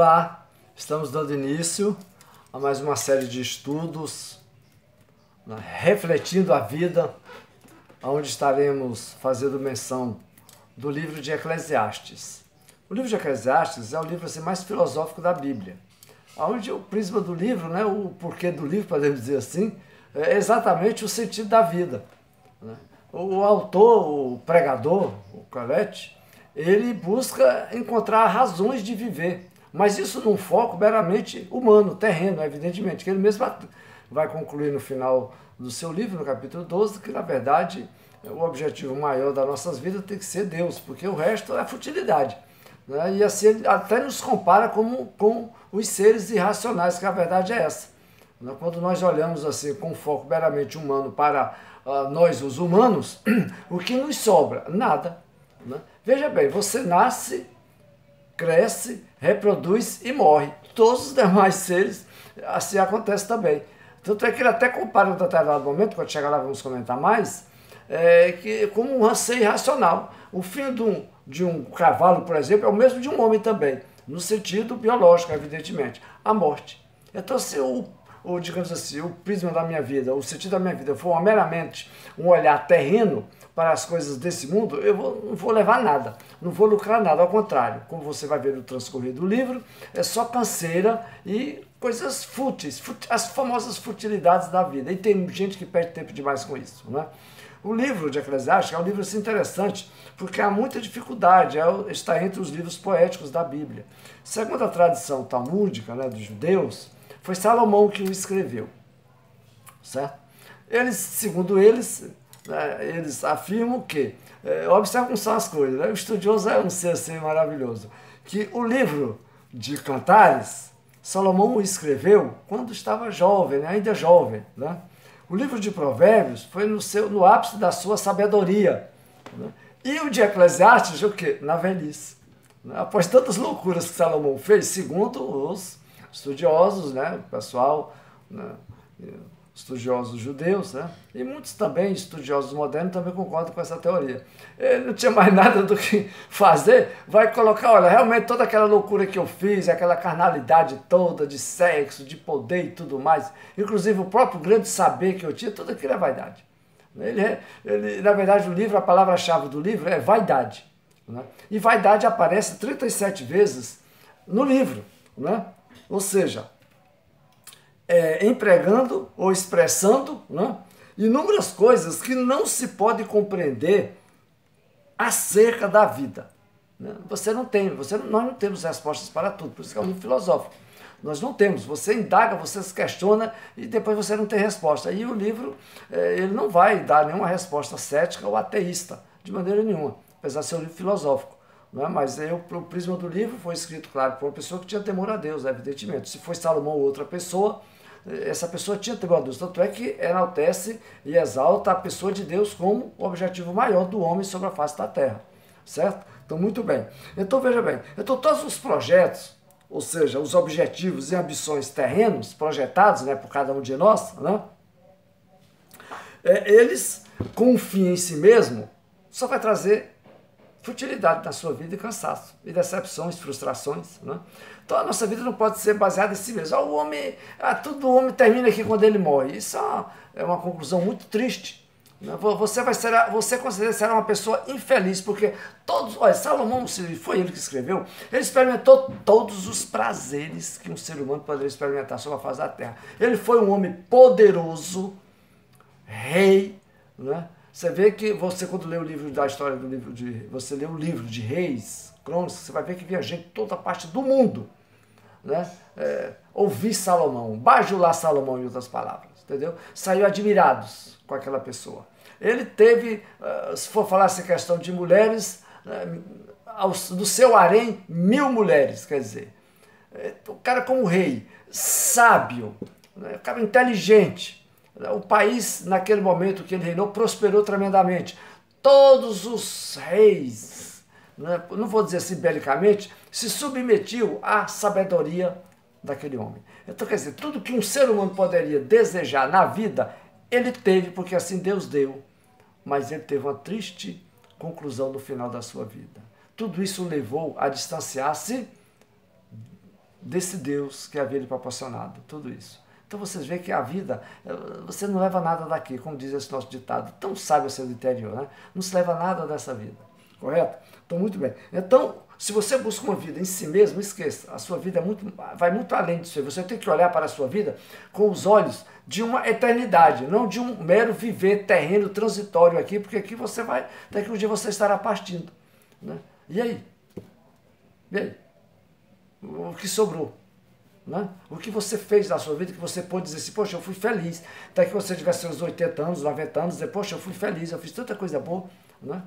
Olá, estamos dando início a mais uma série de estudos, né, refletindo a vida, onde estaremos fazendo menção do livro de Eclesiastes. O livro de Eclesiastes é o livro assim, mais filosófico da Bíblia, onde o prisma do livro, né, o porquê do livro, podemos dizer assim, é exatamente o sentido da vida. Né? O autor, o pregador, o Colette, ele busca encontrar razões de viver, mas isso num foco meramente humano, terreno, evidentemente, que ele mesmo vai concluir no final do seu livro, no capítulo 12, que na verdade o objetivo maior das nossas vidas tem que ser Deus, porque o resto é futilidade. Né? E assim ele até nos compara com os seres irracionais, que a verdade é essa. Né? Quando nós olhamos assim com foco meramente humano para nós, os humanos, o que nos sobra? Nada. Né? Veja bem, você nasce, cresce, reproduz e morre. Todos os demais seres, assim acontece também. Tanto é que ele até compara em um determinado momento, quando chegar lá vamos comentar mais, que como um ser irracional. O fim de um cavalo, por exemplo, é o mesmo de um homem também, no sentido biológico, evidentemente, a morte. Então, se digamos assim, o prisma da minha vida, o sentido da minha vida for meramente um olhar terreno para as coisas desse mundo, eu não vou levar nada, não vou lucrar nada, ao contrário, como você vai ver no transcorrer do livro, é só canseira e coisas fúteis, as famosas futilidades da vida, e tem gente que perde tempo demais com isso, né? O livro de Eclesiastes é um livro assim, interessante, porque há muita dificuldade, está entre os livros poéticos da Bíblia. Segundo a tradição talmúdica, né, dos judeus, foi Salomão que o escreveu, certo? Segundo eles, né, eles afirmam que, observe como são as coisas, né? O estudioso é um ser assim maravilhoso, que o livro de Cantares, Salomão o escreveu quando estava jovem, né, ainda jovem, né? O livro de Provérbios foi no ápice da sua sabedoria, né? E o de Eclesiastes, o quê? Na velhice. Após tantas loucuras que Salomão fez, segundo os estudiosos, né, o pessoal, né, estudiosos judeus, né, e muitos também estudiosos modernos também concordam com essa teoria. Ele não tinha mais nada do que fazer, vai colocar, olha, realmente toda aquela loucura que eu fiz, aquela carnalidade toda de sexo, de poder e tudo mais, inclusive o próprio grande saber que eu tinha, tudo aquilo é vaidade. Na verdade, o livro, a palavra-chave do livro é vaidade. Né? E vaidade aparece 37 vezes no livro, né? Ou seja, empregando ou expressando, né, inúmeras coisas que não se pode compreender acerca da vida. Né? Nós não temos respostas para tudo, por isso que é um livro filosófico. Nós não temos, você indaga, você se questiona e depois você não tem resposta. E o livro ele não vai dar nenhuma resposta cética ou ateísta, de maneira nenhuma, apesar de ser um livro filosófico. Não é? Mas o prisma do livro foi escrito, claro, por uma pessoa que tinha temor a Deus, evidentemente. Se foi Salomão ou outra pessoa, essa pessoa tinha temor a Deus. Tanto é que enaltece e exalta a pessoa de Deus como o objetivo maior do homem sobre a face da terra. Certo? Então, muito bem. Então, veja bem. Então, todos os projetos, ou seja, os objetivos e ambições terrenos projetados, né, por cada um de nós, né, eles, com o fim em si mesmo, só vai trazer futilidade na sua vida e cansaço, e decepções, frustrações. Né? Então a nossa vida não pode ser baseada em si mesmo. Tudo homem termina aqui quando ele morre. Isso é uma conclusão muito triste. Né? Você com certeza será uma pessoa infeliz, porque Salomão, se foi ele que escreveu, ele experimentou todos os prazeres que um ser humano poderia experimentar sobre a face da terra. Ele foi um homem poderoso, rei, né? Você vê que quando lê o livro da história você lê o livro de Reis, Crônicas, você vai ver que via gente de toda parte do mundo, né? Ouvir Salomão, bajular Salomão, em outras palavras, entendeu? Saiu admirados com aquela pessoa. Ele teve, se for falar essa questão de mulheres, do seu harém, 1000 mulheres, quer dizer. O cara como rei, sábio, né? O cara inteligente. O país, naquele momento que ele reinou, prosperou tremendamente. Todos os reis, né, não vou dizer assim belicamente, se submetiam à sabedoria daquele homem. Então, quer dizer, tudo que um ser humano poderia desejar na vida, ele teve, porque assim Deus deu. Mas ele teve uma triste conclusão no final da sua vida. Tudo isso o levou a distanciar-se desse Deus que havia lhe proporcionado tudo isso. Então vocês veem que a vida, você não leva nada daqui, como diz esse nosso ditado, tão sábio ser do interior, né? Não se leva nada dessa vida, correto? Então, muito bem. Então, se você busca uma vida em si mesmo, esqueça, a sua vida vai muito além disso. Você tem que olhar para a sua vida com os olhos de uma eternidade, não de um mero viver terreno transitório aqui, porque aqui você vai, daqui um dia você estará partindo, né? E aí? E aí? O que sobrou? Né? O que você fez na sua vida que você pode dizer assim, poxa, eu fui feliz. Até que você tivesse uns 80 anos, 90 anos, dizer, poxa, eu fui feliz, eu fiz tanta coisa boa. Né?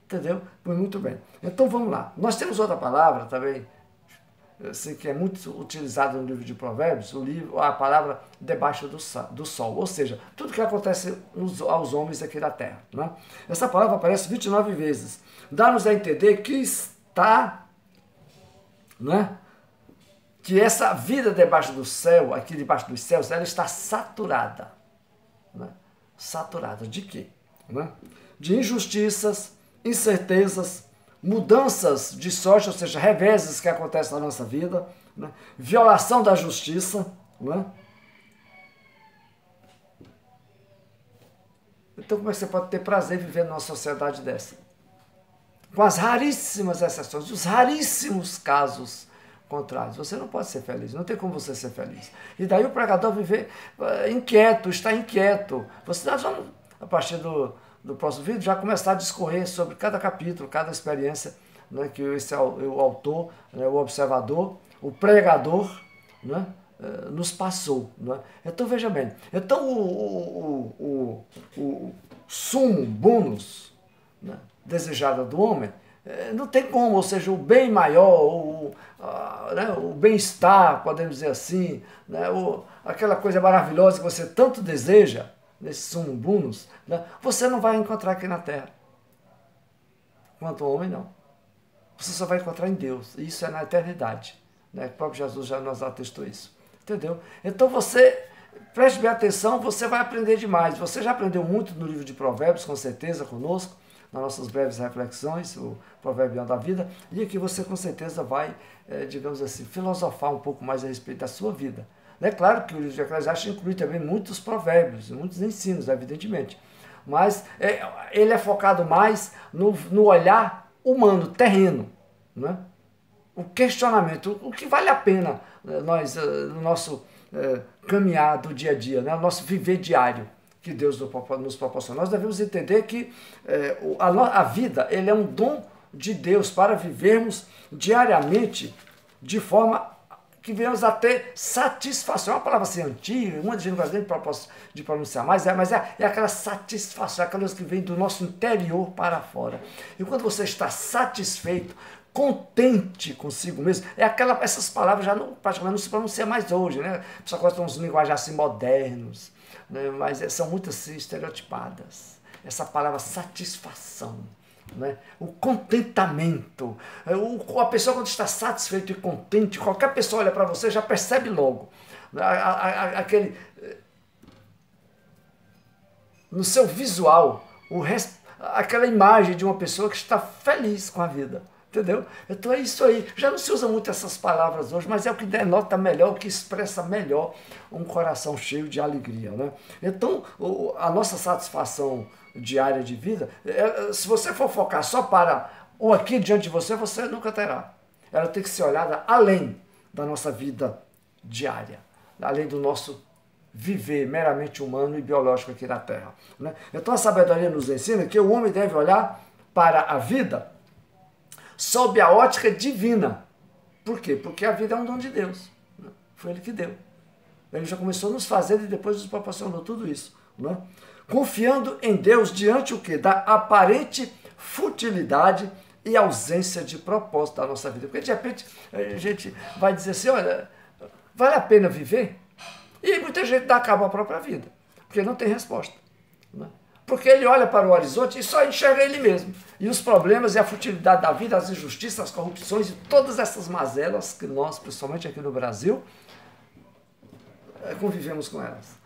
Entendeu? Muito bem. Então vamos lá. Nós temos outra palavra também, eu sei que é muito utilizada no livro de Provérbios, a palavra debaixo do sol. Ou seja, tudo que acontece aos homens aqui da terra. Né? Essa palavra aparece 29 vezes. Dá-nos a entender que está... Né? Que essa vida debaixo do céu, aqui debaixo dos céus, ela está saturada. Né? Saturada de quê? Né? De injustiças, incertezas, mudanças de sorte, ou seja, reveses que acontecem na nossa vida, né? Violação da justiça. Né? Então como é que você pode ter prazer vivendo numa sociedade dessa? Com as raríssimas exceções, os raríssimos casos contrários. Você não pode ser feliz, não tem como você ser feliz. E daí o pregador viver inquieto, está inquieto. Nós vamos, a partir do próximo vídeo, já começar a discorrer sobre cada capítulo, cada experiência, né, que o autor, né, o observador, o pregador, né, nos passou. Né? Então veja bem, então o sumo bônus, né, desejado do homem, não tem como, ou seja, o bem maior, né, o bem-estar, podemos dizer assim, né, aquela coisa maravilhosa que você tanto deseja, nesse sumo bônus, né, você não vai encontrar aqui na Terra. Quanto ao homem, não. Você só vai encontrar em Deus, e isso é na eternidade. Né? O próprio Jesus já nos atestou isso. Entendeu? Então você, preste bem atenção, você vai aprender demais. Você já aprendeu muito no livro de Provérbios, com certeza, conosco, nas nossas breves reflexões, o Provérbio da Vida, e aqui você com certeza vai, digamos assim, filosofar um pouco mais a respeito da sua vida. É claro que o livro de Eclesiastes inclui também muitos provérbios, muitos ensinos, evidentemente, mas ele é focado mais no olhar humano, terreno, né? O questionamento, o que vale a pena nós, no nosso caminhar do dia a dia, né? O nosso viver diário que Deus nos proporciona. Nós devemos entender que a vida ele é um dom de Deus para vivermos diariamente de forma que venhamos a ter satisfação. É uma palavra assim antiga, muita gente não gosta de pronunciar, mas é aquela satisfação, aquela coisa que vem do nosso interior para fora. E quando você está satisfeito, contente consigo mesmo, essas palavras já praticamente não se pronunciam mais hoje, né? A pessoa gosta de uns linguagens assim modernos, né? Mas são muito assim, estereotipadas. Essa palavra satisfação, né? O contentamento, a pessoa quando está satisfeita e contente, qualquer pessoa olha para você já percebe logo, aquele, no seu visual, aquela imagem de uma pessoa que está feliz com a vida. Entendeu? Então é isso aí. Já não se usa muito essas palavras hoje, mas é o que denota melhor, o que expressa melhor um coração cheio de alegria. Né? Então, a nossa satisfação diária de vida, se você for focar só para o aqui diante de você, você nunca terá. Ela tem que ser olhada além da nossa vida diária, além do nosso viver meramente humano e biológico aqui na Terra. Né? Então a sabedoria nos ensina que o homem deve olhar para a vida sob a ótica divina. Por quê? Porque a vida é um dom de Deus. Né? Foi Ele que deu. Ele já começou a nos fazer e depois nos proporcionou tudo isso. Né? Confiando em Deus diante o quê? Da aparente futilidade e ausência de propósito da nossa vida. Porque de repente a gente vai dizer assim, olha, vale a pena viver? E muita gente dá cabo à própria vida, porque não tem resposta. Né? Porque ele olha para o horizonte e só enxerga ele mesmo. E os problemas e a futilidade da vida, as injustiças, as corrupções e todas essas mazelas que nós, principalmente aqui no Brasil, convivemos com elas.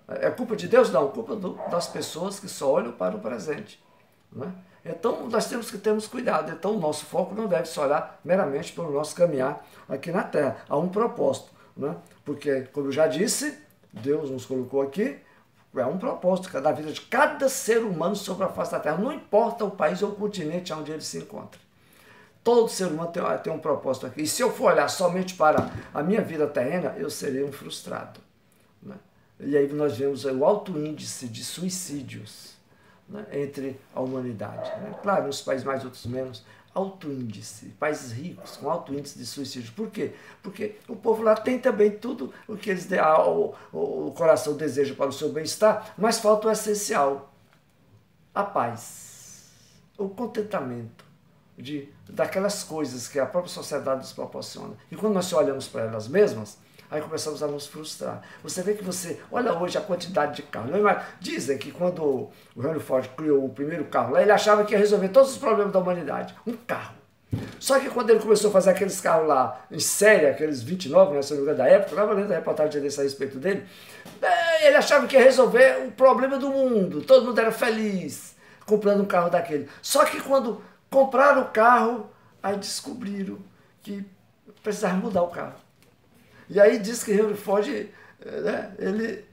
É culpa de Deus? Não, culpa das pessoas que só olham para o presente. Não é? Então, nós temos que termos cuidado. Então, o nosso foco não deve se olhar meramente pelo nosso caminhar aqui na Terra. Há um propósito. Não é? Porque, como eu já disse, Deus nos colocou aqui, é um propósito da vida de cada ser humano sobre a face da Terra. Não importa o país ou o continente onde ele se encontra. Todo ser humano tem um propósito aqui. E se eu for olhar somente para a minha vida terrena, eu serei um frustrado. Né? E aí nós vemos o alto índice de suicídios, né, entre a humanidade. Né? Claro, nos países mais, outros menos, alto índice. Países ricos com alto índice de suicídio. Por quê? Porque o povo lá tem também tudo o que eles o coração deseja para o seu bem-estar, mas falta o essencial. A paz, o contentamento daquelas coisas que a própria sociedade nos proporciona. E quando nós olhamos para elas mesmas, aí começamos a nos frustrar. Você vê que olha hoje a quantidade de carros. Dizem que quando o Henry Ford criou o primeiro carro lá, ele achava que ia resolver todos os problemas da humanidade. Um carro. Só que quando ele começou a fazer aqueles carros lá em série, aqueles 29, né, se não me engano, da época, eu estava lendo a reportagem desse a respeito dele, ele achava que ia resolver o problema do mundo. Todo mundo era feliz comprando um carro daquele. Só que quando compraram o carro, aí descobriram que precisava mudar o carro. E aí diz que Henry Ford, né, ele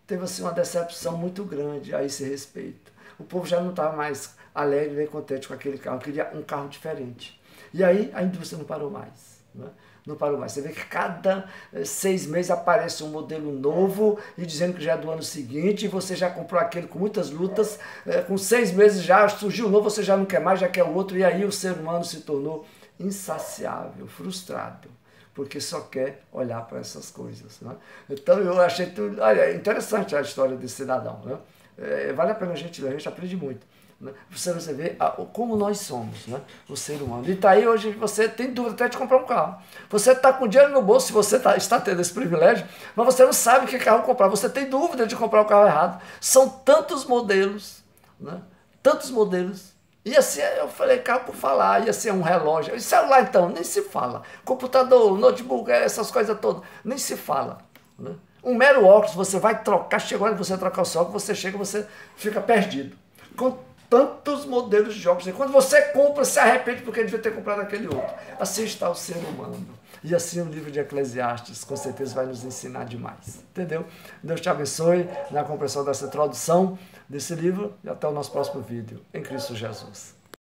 teve assim, uma decepção muito grande a esse respeito. O povo já não estava mais alegre nem contente com aquele carro, queria um carro diferente. E aí a indústria não parou mais. Né? Não parou mais. Você vê que cada 6 meses aparece um modelo novo e dizendo que já é do ano seguinte, e você já comprou aquele com muitas lutas, com 6 meses já surgiu um novo, você já não quer mais, já quer o outro, e aí o ser humano se tornou insaciável, frustrado, porque só quer olhar para essas coisas. Né? Então eu achei olha, interessante a história desse cidadão. Né? Vale a pena a gente ler, a gente aprende muito. Né? Você vê como nós somos, né? O ser humano. E tá aí hoje você tem dúvida até de comprar um carro. Você está com dinheiro no bolso, se você está tendo esse privilégio, mas você não sabe que carro comprar. Você tem dúvida de comprar o carro errado. São tantos modelos, né? Tantos modelos. E assim, eu falei carro por falar, ia ser um relógio. E celular então, nem se fala. Computador, notebook, essas coisas todas, nem se fala. Né? Um mero óculos, você vai trocar, chegou a hora de você trocar o seu óculos, você chega, você fica perdido. Com tantos modelos de óculos. E quando você compra, se arrepende porque devia ter comprado aquele outro. Assim está o ser humano. E assim o livro de Eclesiastes, com certeza, vai nos ensinar demais. Entendeu? Deus te abençoe na compreensão dessa introdução desse livro e até o nosso próximo vídeo. Em Cristo Jesus.